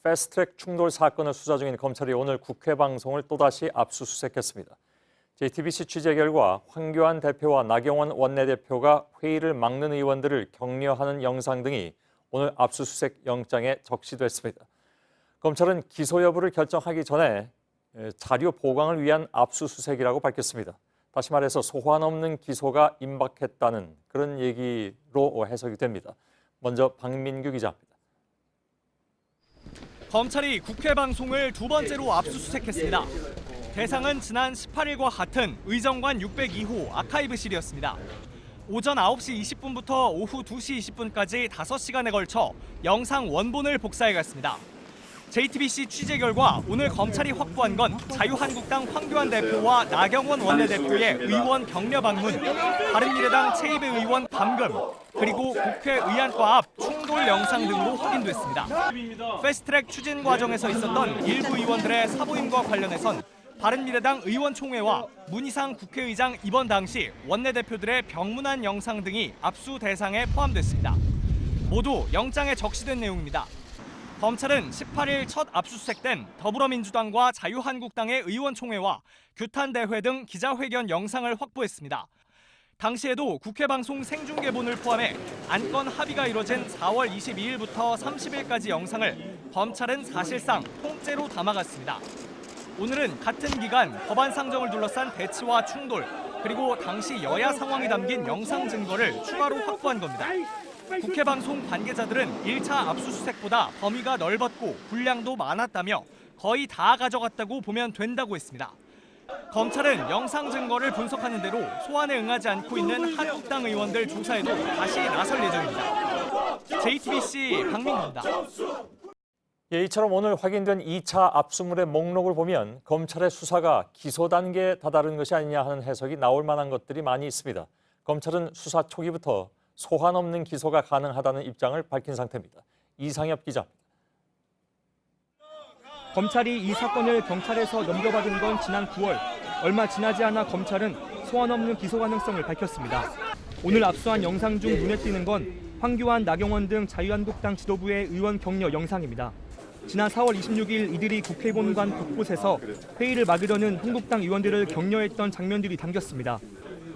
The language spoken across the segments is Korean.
패스트트랙 충돌 사건을 수사 중인 검찰이 오늘 국회 방송을 또다시 압수수색했습니다. JTBC 취재 결과 황교안 대표와 나경원 원내대표가 회의를 막는 의원들을 격려하는 영상 등이 오늘 압수수색 영장에 적시됐습니다. 검찰은 기소 여부를 결정하기 전에 자료 보강을 위한 압수수색이라고 밝혔습니다. 다시 말해서 소환 없는 기소가 임박했다는 그런 얘기로 해석이 됩니다. 먼저 박민규 기자입니다. 검찰이 국회 방송을 두 번째로 압수수색했습니다. 대상은 지난 18일과 같은 의정관 602호 아카이브실이었습니다. 오전 9시 20분부터 오후 2시 20분까지 5시간에 걸쳐 영상 원본을 복사해갔습니다. JTBC 취재 결과 오늘 검찰이 확보한 건 자유한국당 황교안 대표와 나경원 원내대표의 의원 격려 방문, 바른미래당 최이배 의원 감금, 그리고 국회 의안과 앞 충돌 영상 등으로 확인됐습니다. 패스트트랙 추진 과정에서 있었던 일부 의원들의 사보임과 관련해선 바른미래당 의원총회와 문희상 국회의장 입원 당시 원내대표들의 병문안 영상 등이 압수 대상에 포함됐습니다. 모두 영장에 적시된 내용입니다. 검찰은 18일 첫 압수수색된 더불어민주당과 자유한국당의 의원총회와 규탄대회 등 기자회견 영상을 확보했습니다. 당시에도 국회방송 생중계본을 포함해 안건 합의가 이뤄진 4월 22일부터 30일까지 영상을 검찰은 사실상 통째로 담아갔습니다. 오늘은 같은 기간 법안 상정을 둘러싼 대치와 충돌, 그리고 당시 여야 상황이 담긴 영상 증거를 추가로 확보한 겁니다. 국회 방송 관계자들은 1차 압수수색보다 범위가 넓었고 분량도 많았다며 거의 다 가져갔다고 보면 된다고 했습니다. 검찰은 영상 증거를 분석하는 대로 소환에 응하지 않고 있는 한국당 의원들 조사에도 다시 나설 예정입니다. JTBC 박민규입니다. 이처럼 오늘 확인된 2차 압수물의 목록을 보면 검찰의 수사가 기소 단계에 다다른 것이 아니냐 하는 해석이 나올 만한 것들이 많이 있습니다. 검찰은 수사 초기부터 소환 없는 기소가 가능하다는 입장을 밝힌 상태입니다. 이상엽 기자입니다. 검찰이 이 사건을 경찰에서 넘겨받은 건 지난 9월. 얼마 지나지 않아 검찰은 소환 없는 기소 가능성을 밝혔습니다. 오늘 압수한 영상 중 눈에 띄는 건 황교안, 나경원 등 자유한국당 지도부의 의원 격려 영상입니다. 지난 4월 26일 이들이 국회 본관 곳곳에서 회의를 막으려는 한국당 의원들을 격려했던 장면들이 담겼습니다.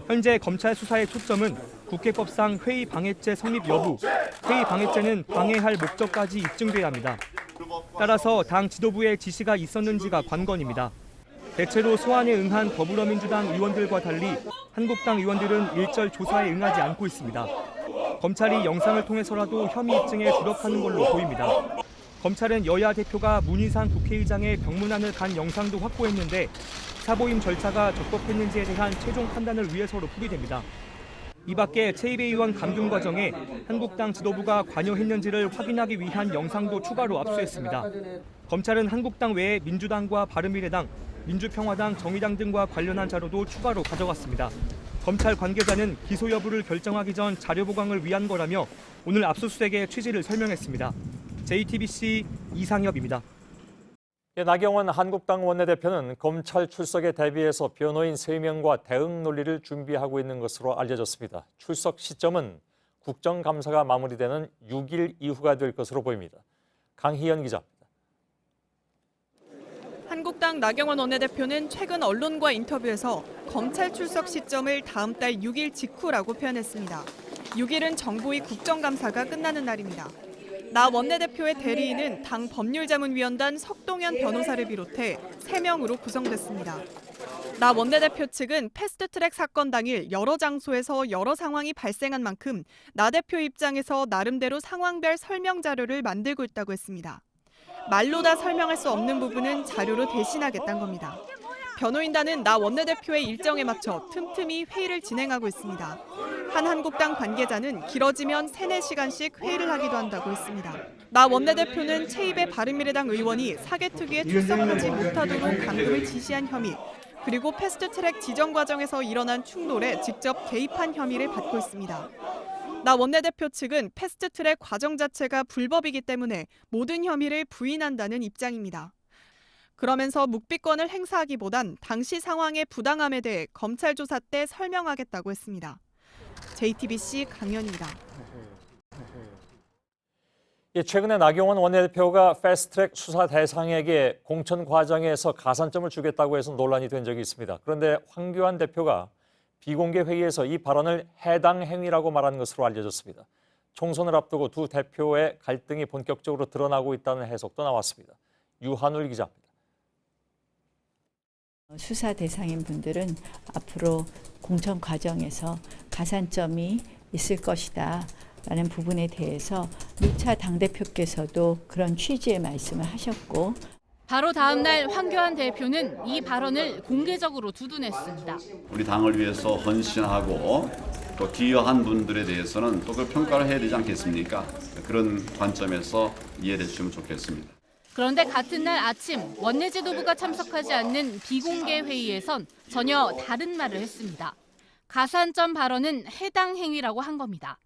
현재 검찰 수사의 초점은 국회법상 회의 방해죄 성립 여부, 회의 방해죄는 방해할 목적까지 입증돼야 합니다. 따라서 당 지도부의 지시가 있었는지가 관건입니다. 대체로 소환에 응한 더불어민주당 의원들과 달리 한국당 의원들은 일절 조사에 응하지 않고 있습니다. 검찰이 영상을 통해서라도 혐의 입증에 주력하는 걸로 보입니다. 검찰은 여야 대표가 문희상 국회의장의 병문안을 간 영상도 확보했는데 사보임 절차가 적법했는지에 대한 최종 판단을 위해서로 풀이됩니다. 이 밖에 최이배 의원 감금 과정에 한국당 지도부가 관여했는지를 확인하기 위한 영상도 추가로 압수했습니다. 검찰은 한국당 외에 민주당과 바른미래당, 민주평화당, 정의당 등과 관련한 자료도 추가로 가져갔습니다. 검찰 관계자는 기소 여부를 결정하기 전 자료 보강을 위한 거라며 오늘 압수수색의 취지를 설명했습니다. JTBC 이상엽입니다. 나경원 한국당 원내대표는 검찰 출석에 대비해서 변호인 3명과 대응 논리를 준비하고 있는 것으로 알려졌습니다. 출석 시점은 국정감사가 마무리되는 6일 이후가 될 것으로 보입니다. 강희연 기자입니다. 한국당 나경원 원내대표는 최근 언론과 인터뷰에서 검찰 출석 시점을 다음 달 6일 직후라고 표현했습니다. 6일은 정부의 국정감사가 끝나는 날입니다. 나 원내대표의 대리인은 당 법률자문위원단 석동현 변호사를 비롯해 3명으로 구성됐습니다. 나 원내대표 측은 패스트트랙 사건 당일 여러 장소에서 여러 상황이 발생한 만큼 나 대표 입장에서 나름대로 상황별 설명 자료를 만들고 있다고 했습니다. 말로 다 설명할 수 없는 부분은 자료로 대신하겠다는 겁니다. 변호인단은 나 원내대표의 일정에 맞춰 틈틈이 회의를 진행하고 있습니다. 한 한국당 관계자는 길어지면 3-4시간씩 회의를 하기도 한다고 했습니다. 나 원내대표는 최이배 바른미래당 의원이 사개특위에 출석하지 못하도록 감금을 지시한 혐의, 그리고 패스트트랙 지정 과정에서 일어난 충돌에 직접 개입한 혐의를 받고 있습니다. 나 원내대표 측은 패스트트랙 과정 자체가 불법이기 때문에 모든 혐의를 부인한다는 입장입니다. 그러면서 묵비권을 행사하기보단 당시 상황의 부당함에 대해 검찰 조사 때 설명하겠다고 했습니다. JTBC 강연입니다. 최근에 나경원 원내대표가 패스트트랙 수사 대상에게 공천 과정에서 가산점을 주겠다고 해서 논란이 된 적이 있습니다. 그런데 황교안 대표가 비공개 회의에서 이 발언을 해당 행위라고 말한 것으로 알려졌습니다. 총선을 앞두고 두 대표의 갈등이 본격적으로 드러나고 있다는 해석도 나왔습니다. 유한울 기자입니다. 수사 대상인 분들은 앞으로 공천 과정에서 가산점이 있을 것이다 라는 부분에 대해서 누차 당대표께서도 그런 취지의 말씀을 하셨고, 바로 다음 날 황교안 대표는 이 발언을 공개적으로 두둔했습니다. 우리 당을 위해서 헌신하고 또 기여한 분들에 대해서는 또 그 평가를 해야 되지 않겠습니까? 그런 관점에서 이해해 주시면 좋겠습니다. 그런데 같은 날 아침 원내 지도부가 참석하지 않는 비공개 회의에선 전혀 다른 말을 했습니다. 가산점 발언은 해당 행위라고 한 겁니다.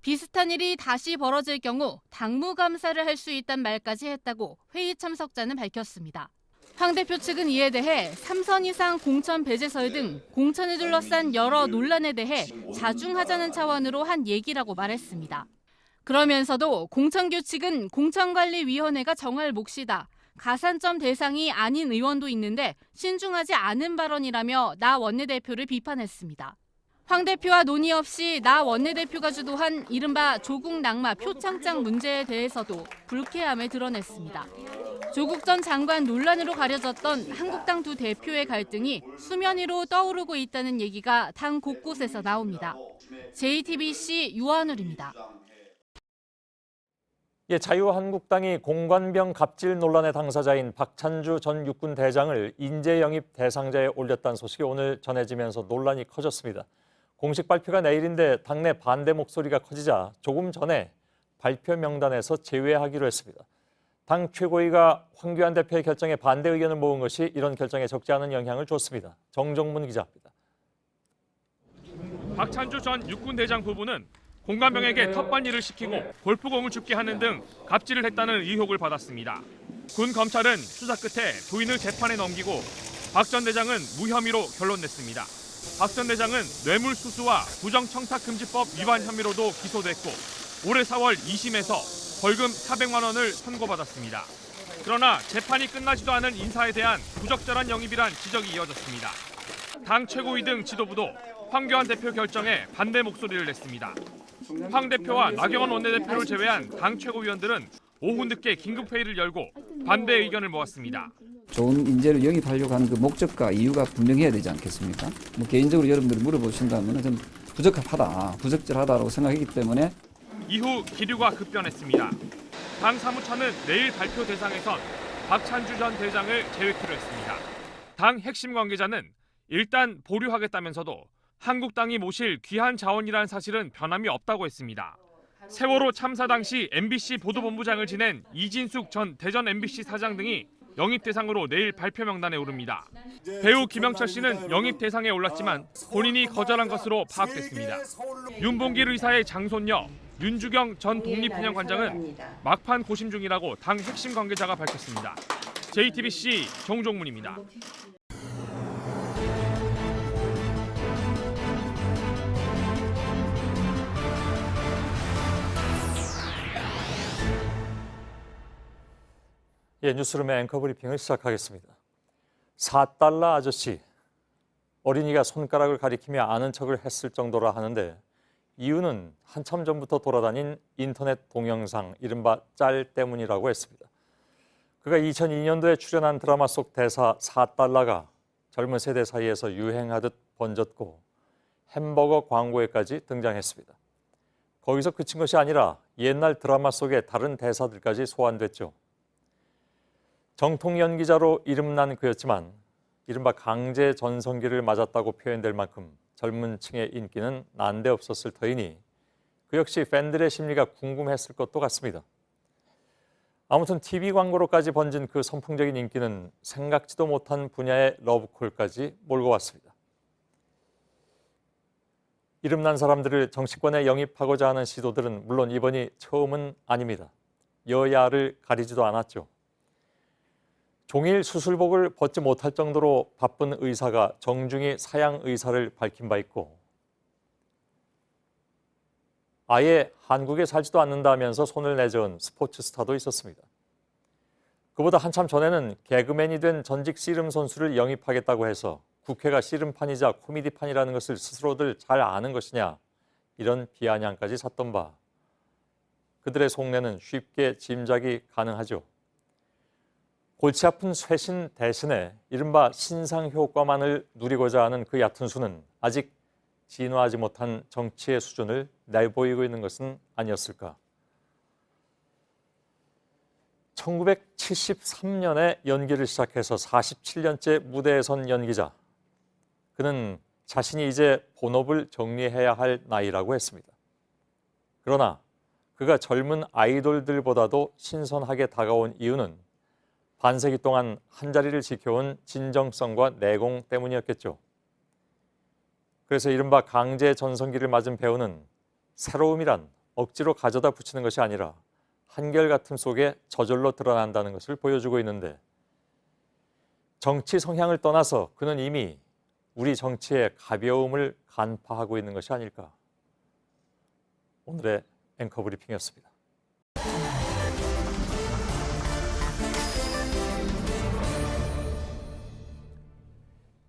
비슷한 일이 다시 벌어질 경우 당무 감사를 할 수 있다는 말까지 했다고 회의 참석자는 밝혔습니다. 황 대표 측은 이에 대해 3선 이상 공천 배제설 등 공천을 둘러싼 여러 논란에 대해 자중하자는 차원으로 한 얘기라고 말했습니다. 그러면서도 공천규칙은 공천관리위원회가 정할 몫이다. 가산점 대상이 아닌 의원도 있는데 신중하지 않은 발언이라며 나 원내대표를 비판했습니다. 황 대표와 논의 없이 나 원내대표가 주도한 이른바 조국 낙마 표창장 문제에 대해서도 불쾌함을 드러냈습니다. 조국 전 장관 논란으로 가려졌던 한국당 두 대표의 갈등이 수면 위로 떠오르고 있다는 얘기가 당 곳곳에서 나옵니다. JTBC 유한울입니다. 자유한국당이 공관병 갑질 논란의 당사자인 박찬주 전 육군 대장을 인재 영입 대상자에 올렸다는 소식이 오늘 전해지면서 논란이 커졌습니다. 공식 발표가 내일인데 당내 반대 목소리가 커지자 조금 전에 발표 명단에서 제외하기로 했습니다. 당 최고위가 황교안 대표의 결정에 반대 의견을 모은 것이 이런 결정에 적지 않은 영향을 줬습니다. 정정문 기자입니다. 박찬주 전 육군 대장 부부는 공관병에게 텃밭일을 시키고 골프공을 줍게 하는 등 갑질을 했다는 의혹을 받았습니다. 군 검찰은 수사 끝에 부인을 재판에 넘기고 박 전 대장은 무혐의로 결론냈습니다. 박 전 대장은 뇌물수수와 부정청탁금지법 위반 혐의로도 기소됐고 올해 4월 2심에서 벌금 400만 원을 선고받았습니다. 그러나 재판이 끝나지도 않은 인사에 대한 부적절한 영입이란 지적이 이어졌습니다. 당 최고위 등 지도부도 황교안 대표 결정에 반대 목소리를 냈습니다. 황 대표와 나경원 원내대표를 제외한 당 최고위원들은 오후 늦게 긴급회의를 열고 반대 의견을 모았습니다. 좋은 인재를 영입하려고 하는 그 목적과 이유가 분명해야 되지 않겠습니까? 개인적으로 여러분들이 물어보신다면 좀 부적절하다고 생각했기 때문에 이후 기류가 급변했습니다. 당 사무처는 내일 발표 대상에선 박찬주 전 대장을 제외키로 했습니다. 당 핵심 관계자는 일단 보류하겠다면서도 한국당이 모실 귀한 자원이라는 사실은 변함이 없다고 했습니다. 세월호 참사 당시 MBC 보도본부장을 지낸 이진숙 전 대전 MBC 사장 등이 영입 대상으로 내일 발표 명단에 오릅니다. 배우 김영철 씨는 영입 대상에 올랐지만 본인이 거절한 것으로 파악됐습니다. 윤봉길 의사의 장손녀 윤주경 전 독립분양관장은 막판 고심 중이라고 당 핵심 관계자가 밝혔습니다. JTBC 정종문입니다. 뉴스룸의 앵커 브리핑을 시작하겠습니다. 4달러 아저씨, 어린이가 손가락을 가리키며 아는 척을 했을 정도라 하는데 이유는 한참 전부터 돌아다닌 인터넷 동영상, 이른바 짤 때문이라고 했습니다. 그가 2002년도에 출연한 드라마 속 대사 4달러가 젊은 세대 사이에서 유행하듯 번졌고 햄버거 광고에까지 등장했습니다. 거기서 그친 것이 아니라 옛날 드라마 속의 다른 대사들까지 소환됐죠. 정통 연기자로 이름난 그였지만 이른바 강제 전성기를 맞았다고 표현될 만큼 젊은 층의 인기는 난데없었을 터이니 그 역시 팬들의 심리가 궁금했을 것도 같습니다. 아무튼 TV 광고로까지 번진 그 선풍적인 인기는 생각지도 못한 분야의 러브콜까지 몰고 왔습니다. 이름난 사람들을 정치권에 영입하고자 하는 시도들은 물론 이번이 처음은 아닙니다. 여야를 가리지도 않았죠. 종일 수술복을 벗지 못할 정도로 바쁜 의사가 정중히 사양 의사를 밝힌 바 있고 아예 한국에 살지도 않는다면서 손을 내저은 스포츠 스타도 있었습니다. 그보다 한참 전에는 개그맨이 된 전직 씨름 선수를 영입하겠다고 해서 국회가 씨름판이자 코미디판이라는 것을 스스로들 잘 아는 것이냐, 이런 비아냥까지 샀던 바. 그들의 속내는 쉽게 짐작이 가능하죠. 골치 아픈 쇄신 대신에 이른바 신상 효과만을 누리고자 하는 그 얕은 수는 아직 진화하지 못한 정치의 수준을 내보이고 있는 것은 아니었을까. 1973년에 연기를 시작해서 47년째 무대에 선 연기자. 그는 자신이 이제 본업을 정리해야 할 나이라고 했습니다. 그러나 그가 젊은 아이돌들보다도 신선하게 다가온 이유는 반세기 동안 한자리를 지켜온 진정성과 내공 때문이었겠죠. 그래서 이른바 강제 전성기를 맞은 배우는 새로움이란 억지로 가져다 붙이는 것이 아니라 한결같음 속에 저절로 드러난다는 것을 보여주고 있는데, 정치 성향을 떠나서 그는 이미 우리 정치의 가벼움을 간파하고 있는 것이 아닐까. 오늘의 앵커 브리핑이었습니다.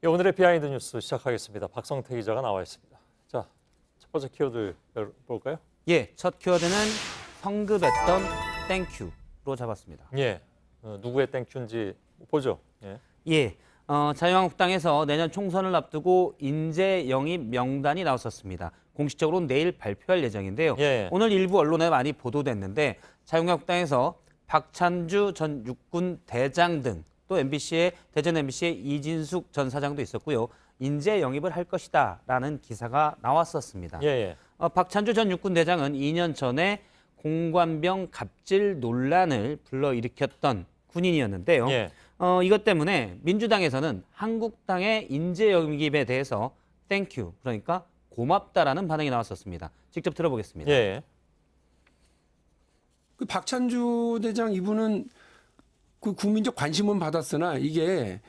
오늘의 비하인드 뉴스 시작하겠습니다. 박성태 기자가 나와 있습니다. 자, 첫 번째 키워드 볼까요? 예, 첫 키워드는 성급했던 땡큐로 잡았습니다. 예, 누구의 땡큐인지 보죠. 예, 자유한국당에서 내년 총선을 앞두고 인재 영입 명단이 나왔었습니다. 공식적으로 내일 발표할 예정인데요. 예. 오늘 일부 언론에 많이 보도됐는데 자유한국당에서 박찬주 전 육군 대장 등 또 대전 MBC의 이진숙 전 사장도 있었고요. 인재 영입을 할 것이다라는 기사가 나왔었습니다. 예. 박찬주 전 육군 대장은 2년 전에 공관병 갑질 논란을 불러일으켰던 군인이었는데요. 예. 이것 때문에 민주당에서는 한국당의 인재 영입에 대해서 땡큐, 그러니까 고맙다라는 반응이 나왔었습니다. 직접 들어보겠습니다. 예. 그 박찬주 대장 이분은 그 국민적 관심은 받았으나 이게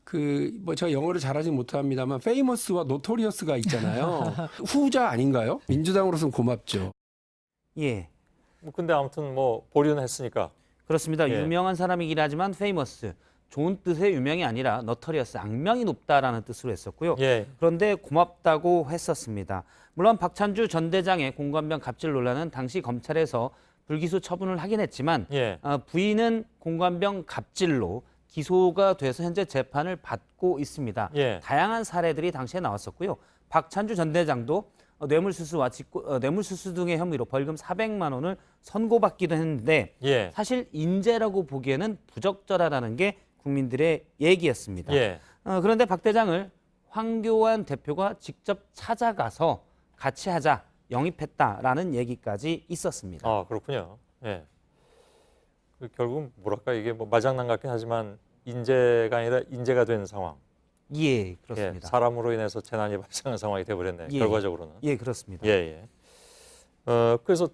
제가 영어를 잘하지 못합니다만 페이머스와 노토리어스가 있잖아요. 후자 아닌가요? 민주당으로서는 고맙죠. 예. 근데 아무튼 보류는 했으니까. 그렇습니다. 예. 유명한 사람이긴 하지만 페이머스, 좋은 뜻의 유명이 아니라 너터리어스, 악명이 높다라는 뜻으로 했었고요. 예. 그런데 고맙다고 했었습니다. 물론 박찬주 전 대장의 공관병 갑질 논란은 당시 검찰에서 불기소 처분을 하긴 했지만 예. 부인은 공관병 갑질로 기소가 돼서 현재 재판을 받고 있습니다. 예. 다양한 사례들이 당시에 나왔었고요. 박찬주 전 대장도 뇌물수수 등의 혐의로 벌금 400만 원을 선고받기도 했는데 예. 사실 인재라고 보기에는 부적절하다는 게 국민들의 얘기였습니다. 예. 그런데 박 대장을 황교안 대표가 직접 찾아가서 같이 하자, 영입했다라는 얘기까지 있었습니다. 아, 그렇군요. 예. 결국 뭐랄까, 이게 마장난 같긴 하지만 인재가 아니라 인재가 된 상황. 예, 그렇습니다. 예, 사람으로 인해서 재난이 발생한 상황이 되어버렸네. 예. 결과적으로는. 예, 그렇습니다. 예. 그래서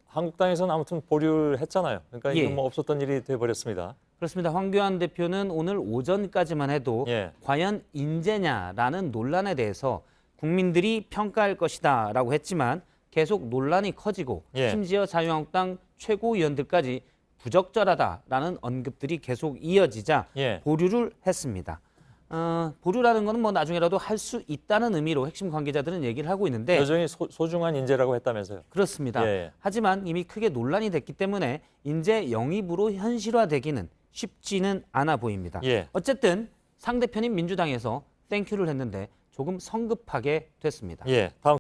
한국당에서는 아무튼 보류를 했잖아요. 그러니까 예. 이건 없었던 일이 되어버렸습니다. 그렇습니다. 황교안 대표는 오늘 오전까지만 해도 예. 과연 인재냐라는 논란에 대해서 국민들이 평가할 것이다라고 했지만 계속 논란이 커지고 예. 심지어 자유한국당 최고위원들까지 부적절하다라는 언급들이 계속 이어지자 예. 보류를 했습니다. 보류라는 것은 나중에라도 할 수 있다는 의미로 핵심 관계자들은 얘기를 하고 있는데 여전히 소중한 인재라고 했다면서요. 그렇습니다. 예. 하지만 이미 크게 논란이 됐기 때문에 인재 영입으로 현실화되기는 쉽지는 않아 보입니다. 예. 어쨌든 상대편인 민주당에서 땡큐를 했는데 조금 성급하게 됐습니다. 예. 다음